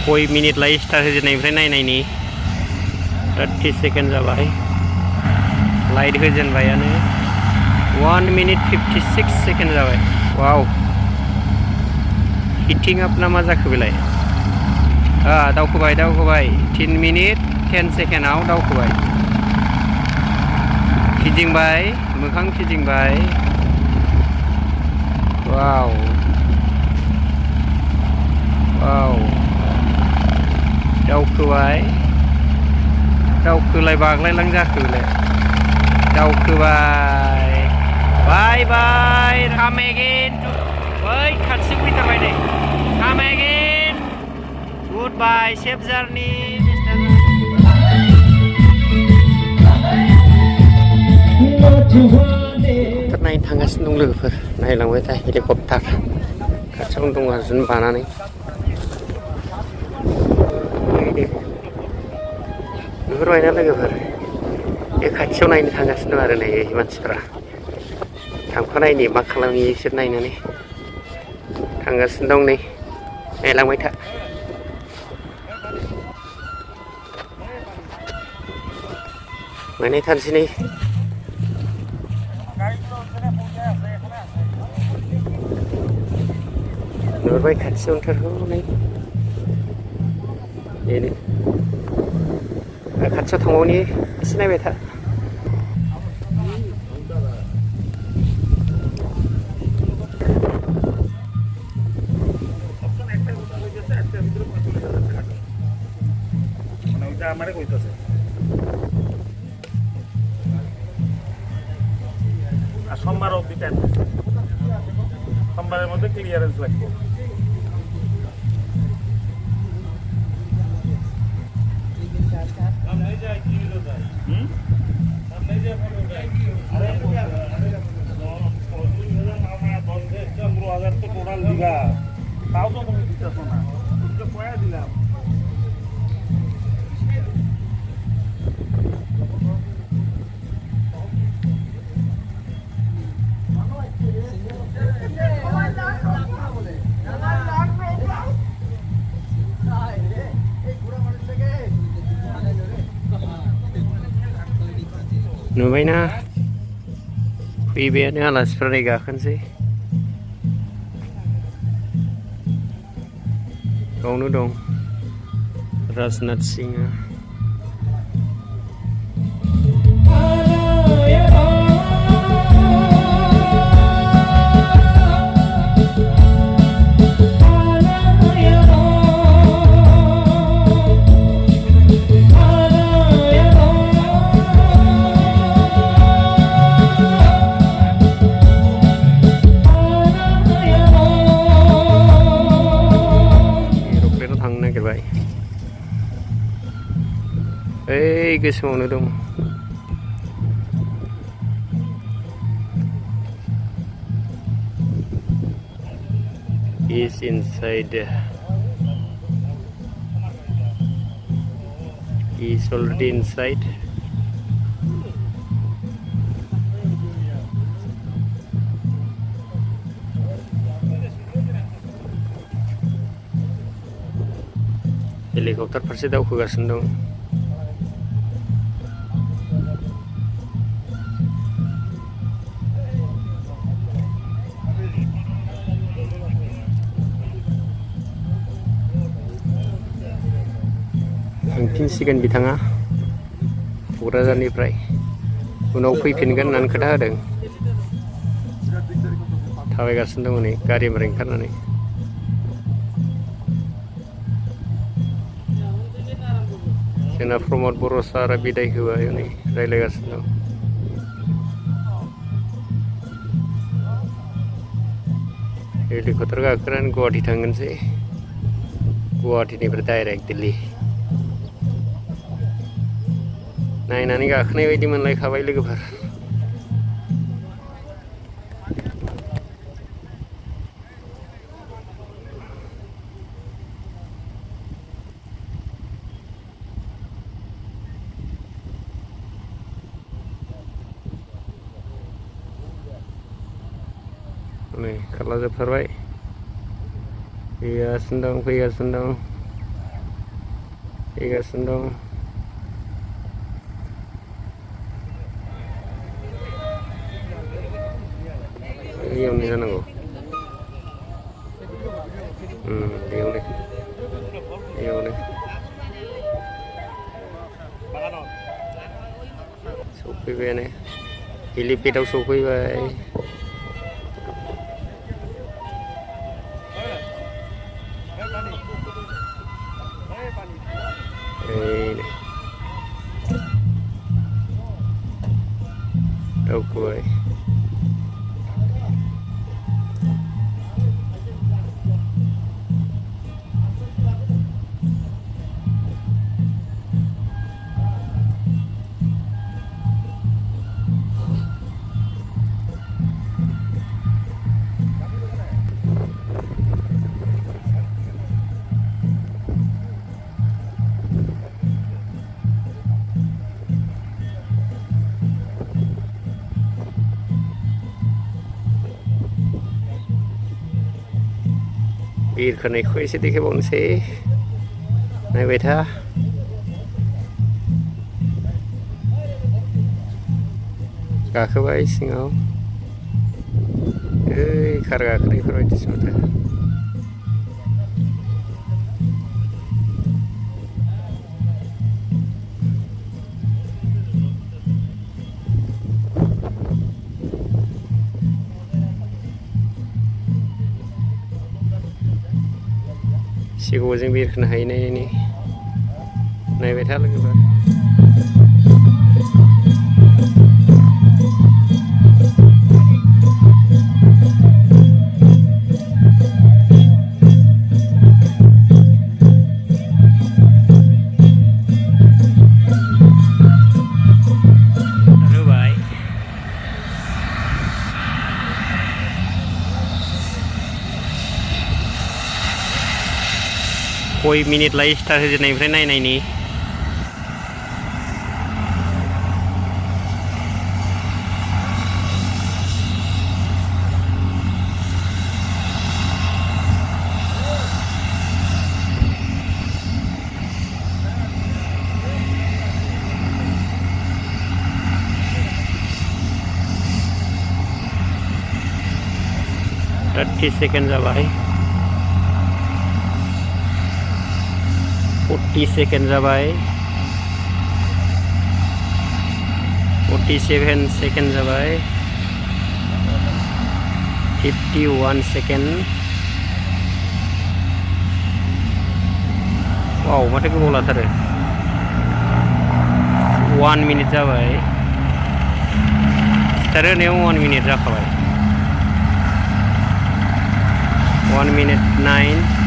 कय मिनिट लायो स्टार्ट होजेननायनिफ्राय नायनायनि 30 सेकेन्ड जाबाय लाइट होजेनबायानो 1 मिनिट 56 सेकेन्ड जाबाय वाव हिटिं आप ना मा जाखो बेलाय दावखोबाय 10 मिनिट 10 सेकेन्डआव दावखोबाय फिदिंबाय मोखां फिदिंबाय वाव दावखोबाय दावखोलाय बाग्लायलां जाखो बेलाय दावखोबाय बाय बाय come again बै खाथियाव फैथारबाय नै come again goodbye safe journey helicopter नायनो थांगासिनो दं लोगोफोर नायलांबाय था हेलिकप्टार खाथियावनो दं आरो बानानै नुहुरबायना लोगोफोर बे खाथियाव नायनो थांगासिनो दं आरो नै मानसिफ्रा थांफानायनि मा खालामो बिसोर नायनानै थांगासिनो दं नै नायलांबाय था माने थानोसै नै नुहुरबाय खाथियाव ओंखारहैनाय बेनो खाथियाव थांबावनि एसे नायबाय था সোমবার অবধি টাইম সোমবারের মধ্যে ক্লিয়ারেন্স লাগবে তো টোটাল দিলা তাও তো তুমি দিতেছ না কয়া দিলাম नुबायना फैबायानो आलासिफ्रा नै गाखोनोसै गावनो दं राजनाथ सिंहआ गोसोआवनो दं is inside is already inside helicopter फारसे दावखोगासिनो दं थांफिनसिगोन बिथाङा क'क्राझारनिफ्राय उनाव फैफिनगोन होननानै खोथा होदों थाबायगासिनो दङ नै गारिनिफ्राय ओंखारनानै जोंना प्रमद बर' सारा बिदाय होबाय नै रायज्लायगासिनो दं हेलिकप्टार गाखोनानै गुवाहाटि थांगोनसै गुवाहाटिनिफ्राय डाइरेक्ट दिल्ली नायनानै गाखोनाय बायदि मोनलायखाबाय लोगोफोर नै खारला जोबथारबाय फैगासिनो दं फैगासिनो दं बेयावनो जानांगौ बेयावनो सफैबायानो हेलिपेदाव सफैबाय दावखोबाय बिरखोनायखौ एसे देखायबावनोसै नायबाय था गाखोबाय सिङाव कार गाखोनायफोरबायदिसो माथो एसे गोबावजों बिरखोनो हायो नायबाय था लोगोफोर कय मिनिट लायो स्टार्ट होजेननायनिफ्राय नायनायनि थर्टी सेकेंड जाबाय 40 सेकेंड जाबाय 47 सेकेंड जाबाय 51 सेकेंड वाव माथो गोबाव लाथारो 1 मिनिट जाबाय स्टार्ट होनायाव 1 मिनिट जाखाबाय 1 minute 9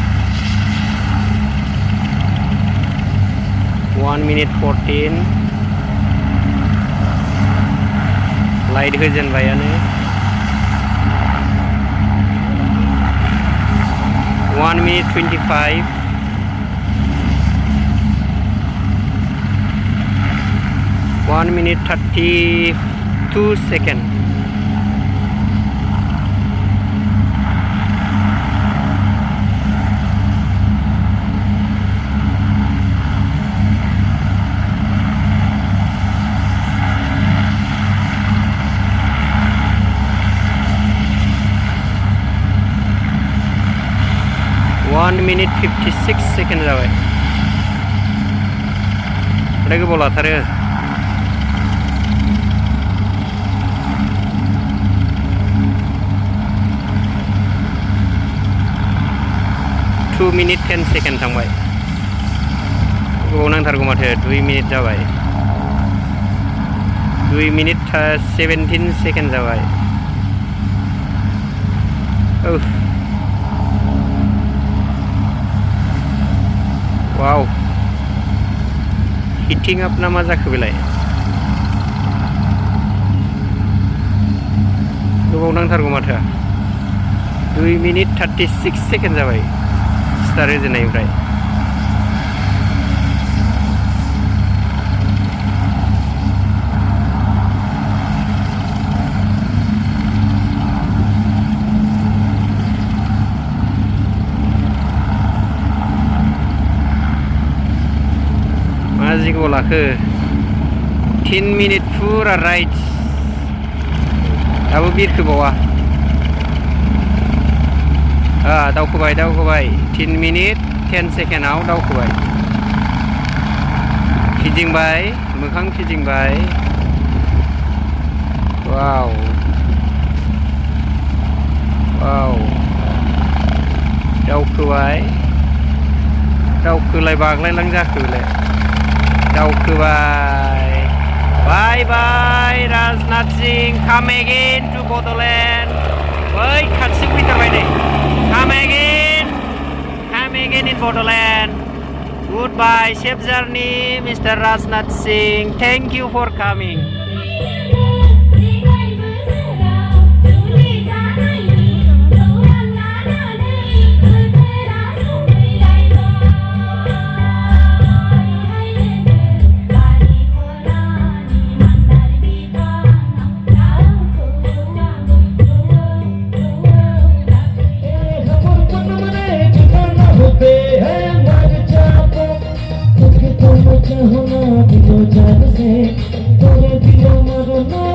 1 minute 14 light होजेनबायानो 1 minute 25 1 minute 32 seconds 1 minute 56 seconds जाबाय उdah गोबाव लाथारो 2 minute 10 seconds थांबाय गोबाव नांथारगौ माथो 2 मिनिट जाबाय 2 मिनिट 17 seconds जाबाय वाव हिटिंग अप ना मा जाखो बेलाय गोबाव नांथारगौ माथो 2 मिनिट 36 सेकेंड जाबाय स्टार्ट होजेननायनिफ्राय बाजिगौ लाखो 10 मिनिट फुरा राइड दाबो बिरखोबावा दावखोबाय 10 मिनिट 10 सेकेन्डआव दावखोबाय फिदिंबाय मोखां फिदिंबाय वाव दावखोलाय बाग्लायलां जाखोलाय दावखोबाय बाय बाय राजनाथ सिं come again to Bodoland बै खाथियाव फैथारबाय नै come again in Bodoland goodbye safe journey Mr. Rajnath Singh thank you for coming होना दिलो जान से तोरे दिलो मरना